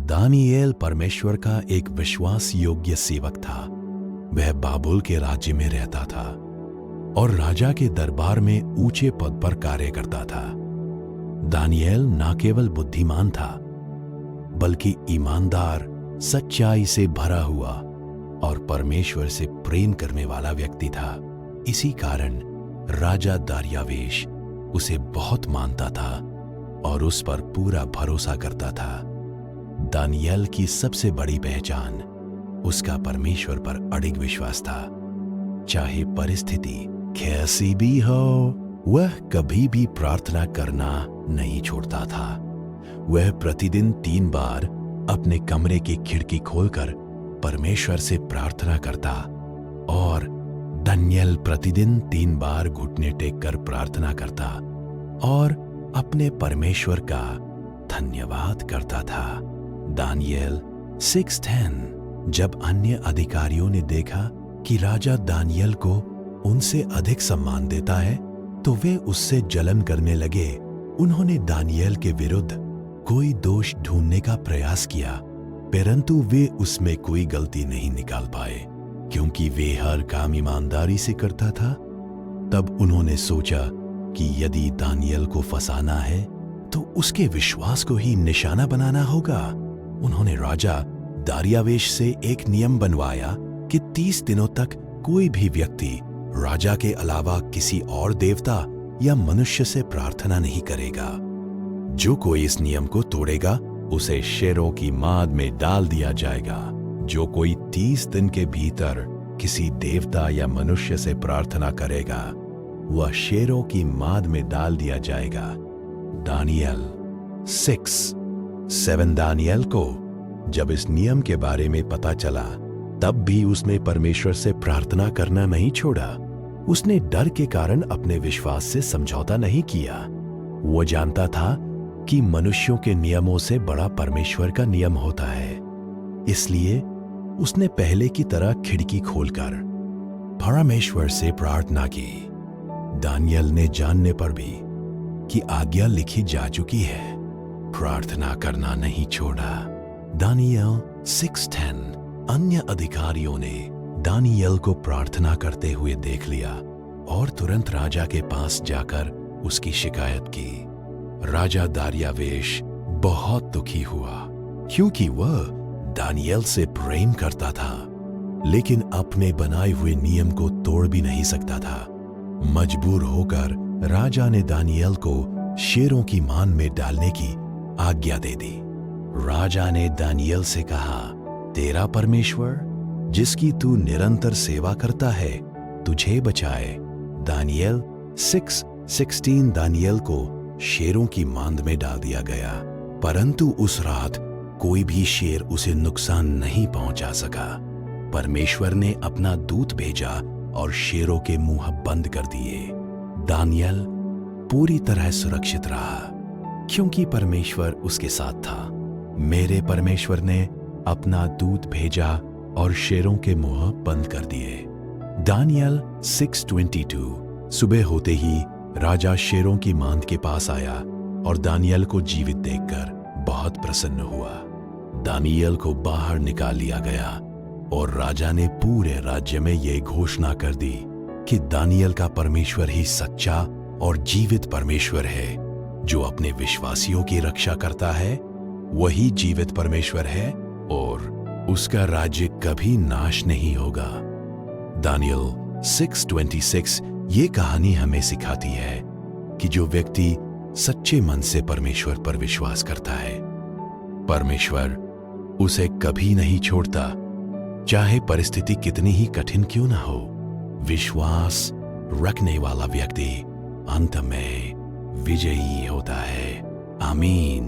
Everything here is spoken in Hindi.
दानियेल परमेश्वर का एक विश्वास योग्य सेवक था। वह बाबुल के राज्य में रहता था और राजा के दरबार में ऊंचे पद पर कार्य करता था। दानियेल न केवल बुद्धिमान था बल्कि ईमानदार, सच्चाई से भरा हुआ और परमेश्वर से प्रेम करने वाला व्यक्ति था। इसी कारण राजा दार्यावेश उसे बहुत मानता था और उस पर पूरा भरोसा करता था। दानियेल की सबसे बड़ी पहचान उसका परमेश्वर पर अडिग विश्वास था। चाहे परिस्थिति कैसी भी हो, वह कभी भी प्रार्थना करना नहीं छोड़ता था। वह प्रतिदिन 3 बार अपने कमरे की खिड़की खोलकर परमेश्वर से प्रार्थना करता और दानियेल प्रतिदिन 3 बार घुटने टेककर प्रार्थना करता और अपने परमेश्वर का धन्यवाद करता था। दानियेल 6:10। जब अन्य अधिकारियों ने देखा कि राजा दानियेल को उनसे अधिक सम्मान देता है तो वे उससे जलन करने लगे। उन्होंने दानियेल के विरुद्ध कोई दोष ढूंढने का प्रयास किया, परंतु वे उसमें कोई गलती नहीं निकाल पाए क्योंकि वे हर काम ईमानदारी से करता था। तब उन्होंने सोचा कि यदि दानियेल को फंसाना है तो उसके विश्वास को ही निशाना बनाना होगा। उन्होंने राजा दार्यावेश से एक नियम बनवाया कि 30 दिनों तक कोई भी व्यक्ति राजा के अलावा किसी और देवता या मनुष्य से प्रार्थना नहीं करेगा। जो कोई इस नियम को तोड़ेगा उसे शेरों की माद में डाल दिया जाएगा। जो कोई 30 दिन के भीतर किसी देवता या मनुष्य से प्रार्थना करेगा वह शेरों की माद में डाल दिया जाएगा। दानियेल 6:7। दानियेल को जब इस नियम के बारे में पता चला तब भी उसने परमेश्वर से प्रार्थना करना नहीं छोड़ा। उसने डर के कारण अपने विश्वास से समझौता नहीं किया। वो जानता था कि मनुष्यों के नियमों से बड़ा परमेश्वर का नियम होता है। इसलिए उसने पहले की तरह खिड़की खोलकर परमेश्वर से प्रार्थना की। दानियेल ने जानने पर भी कि आज्ञा लिखी जा चुकी है, प्रार्थना करना नहीं छोड़ा। दानियेल 6:10। अन्य अधिकारियों ने दानियेल को प्रार्थना करते हुए देख लिया और तुरंत राजा के पास जाकर उसकी शिकायत की। राजा दार्यावेश बहुत दुखी हुआ क्योंकि वह दानियेल से प्रेम करता था लेकिन अपने बनाए हुए नियम को तोड़ भी नहीं सकता था। मजबूर होकर राजा ने दानियेल को शेरों की मान में डालने की आज्ञा दे दी। राजा ने दानियेल से कहा, तेरा परमेश्वर जिसकी तू निरंतर सेवा करता है तुझे बचाए। दानियेल 6:16। दानियेल को शेरों की मांद में डाल दिया गया, परंतु उस रात कोई भी शेर उसे नुकसान नहीं पहुंचा सका। परमेश्वर ने अपना दूत भेजा और शेरों के मुंह बंद कर दिए। दानियेल पूरी तरह सुरक्षित रहा क्योंकि परमेश्वर उसके साथ था। मेरे परमेश्वर ने अपना दूत भेजा और शेरों के मुंह बंद कर दिए। दानियेल 6:22। सुबह होते ही राजा शेरों की मांद के पास आया और दानियेल को जीवित देखकर बहुत प्रसन्न हुआ। दानियेल को बाहर निकाल लिया गया और राजा ने पूरे राज्य में यह घोषणा कर दी कि दानियेल का परमेश्वर ही सच्चा और जीवित परमेश्वर है। जो अपने विश्वासियों की रक्षा करता है वही जीवित परमेश्वर है और उसका राज्य कभी नाश नहीं होगा। दानियेल 6:26। ये कहानी हमें सिखाती है कि जो व्यक्ति सच्चे मन से परमेश्वर पर विश्वास करता है परमेश्वर उसे कभी नहीं छोड़ता, चाहे परिस्थिति कितनी ही कठिन क्यों ना हो। विश्वास रखने वाला व्यक्ति अंत में विजयी होता है। आमीन।